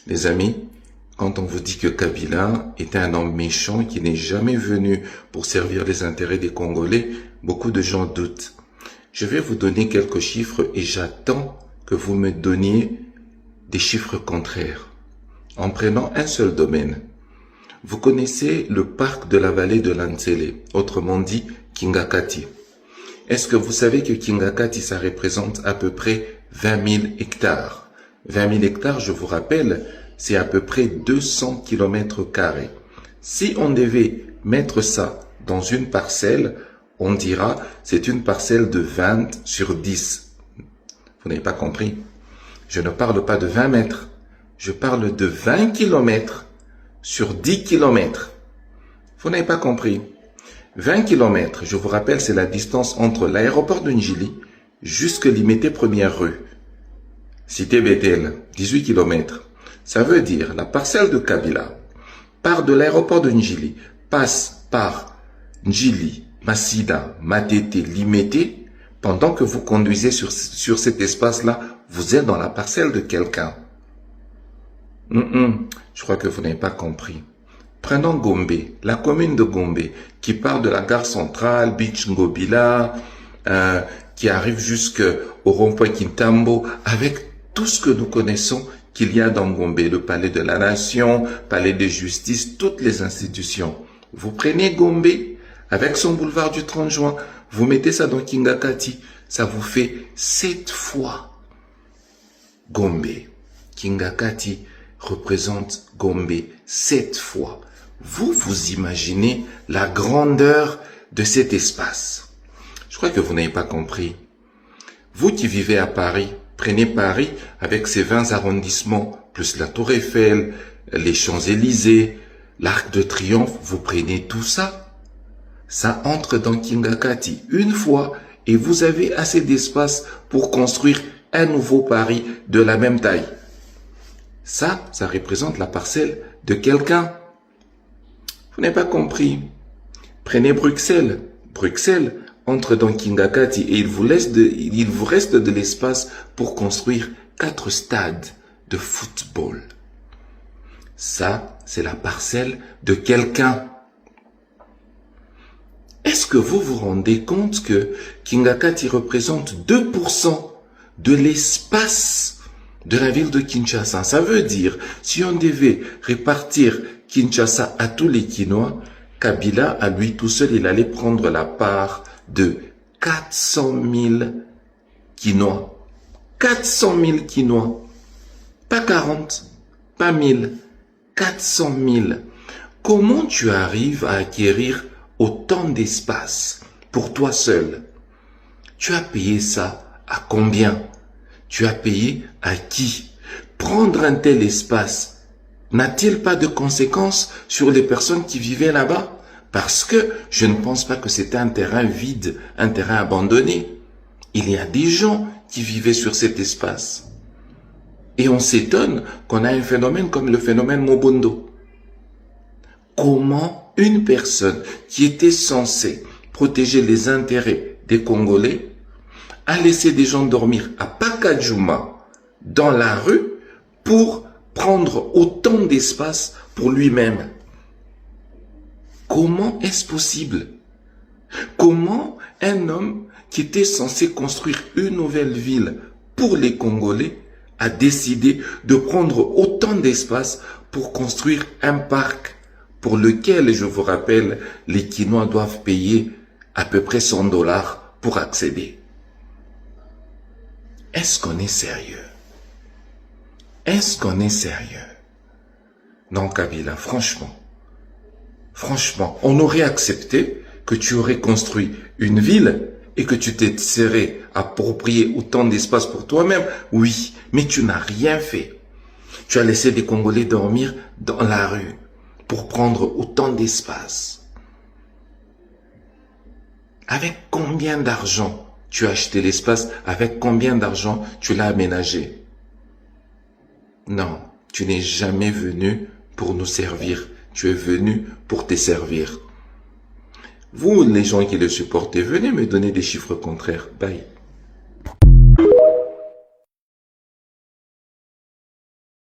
Les amis, quand on vous dit que Kabila était un homme méchant qui n'est jamais venu pour servir les intérêts des Congolais, beaucoup de gens doutent. Je vais vous donner quelques chiffres et j'attends que vous me donniez des chiffres contraires. En prenant un seul domaine. Vous connaissez le parc de la vallée de l'Antsele, autrement dit Kingakati. Est-ce que vous savez que Kingakati, ça représente à peu près 20 000 hectares 20 000 hectares, je vous rappelle, c'est à peu près 200 km². Si on devait mettre ça dans une parcelle, on dira c'est une parcelle de 20 sur 10. Vous n'avez pas compris. Je ne parle pas de 20 mètres. Je parle de 20 km sur 10 km. Vous n'avez pas compris. 20 km, je vous rappelle, c'est la distance entre l'aéroport de Njili jusque Limité première rue. Cité Bethel, 18 km. Ça veut dire la parcelle de Kabila part de l'aéroport de Njili, passe par Njili, Masida, Matete, Limité. Pendant que vous conduisez sur cet espace-là, vous êtes dans la parcelle de quelqu'un. Je crois que vous n'avez pas compris. Prenons Gombe, la commune de Gombe, qui part de la gare centrale, Beach Ngobila, qui arrive jusqu'au rond-point Kintambo, avec tout ce que nous connaissons qu'il y a dans Gombe, le palais de la nation, palais de justice, toutes les institutions. Vous prenez Gombe, avec son boulevard du 30 juin, vous mettez ça dans Kingakati, ça vous fait 7 fois Gombe. Kingakati représente Gombe 7 fois. Vous imaginez la grandeur de cet espace. Je crois que vous n'avez pas compris. Vous qui vivez à Paris, prenez Paris avec ses 20 arrondissements, plus la Tour Eiffel, les Champs-Élysées, l'Arc de Triomphe, vous prenez tout ça. Ça entre dans Kingakati une fois et vous avez assez d'espace pour construire un nouveau Paris de la même taille. Ça représente la parcelle de quelqu'un. Vous n'avez pas compris. Prenez Bruxelles. Bruxelles entre dans Kingakati et il vous reste de l'espace pour construire 4 stades de football. Ça, c'est la parcelle de quelqu'un. Est-ce que vous vous rendez compte que Kingakati représente 2% de l'espace de la ville de Kinshasa? Ça veut dire, si on devait répartir Kinshasa à tous les Kinois, Kabila, à lui tout seul, il allait prendre la part de 400 000 Kinois. 400 000 Kinois. Pas 40, pas 1000, 400 000. Comment tu arrives à acquérir autant d'espace pour toi seul? Tu as payé ça à combien? Tu as payé à qui? Prendre un tel espace n'a-t-il pas de conséquences sur les personnes qui vivaient là-bas? Parce que je ne pense pas que c'était un terrain vide, un terrain abandonné. Il y a des gens qui vivaient sur cet espace. Et on s'étonne qu'on a un phénomène comme le phénomène Mobondo. Comment une personne qui était censée protéger les intérêts des Congolais a laissé des gens dormir à Pakadjouma dans la rue pour prendre autant d'espace pour lui-même? Comment est-ce possible? Comment un homme qui était censé construire une nouvelle ville pour les Congolais a décidé de prendre autant d'espace pour construire un parc pour lequel, je vous rappelle, les Kinois doivent payer à peu près 100 $ pour accéder? Est-ce qu'on est sérieux? Est-ce qu'on est sérieux? Non, Kabila, franchement, on aurait accepté que tu aurais construit une ville et que tu t'es serré à approprier autant d'espace pour toi-même. Oui, mais tu n'as rien fait. Tu as laissé des Congolais dormir dans la rue pour prendre autant d'espace. Avec combien d'argent tu as acheté l'espace? Avec combien d'argent tu l'as aménagé? Non, tu n'es jamais venu pour nous servir. Tu es venu pour te servir. Vous, les gens qui le supportez, venez me donner des chiffres contraires. Bye.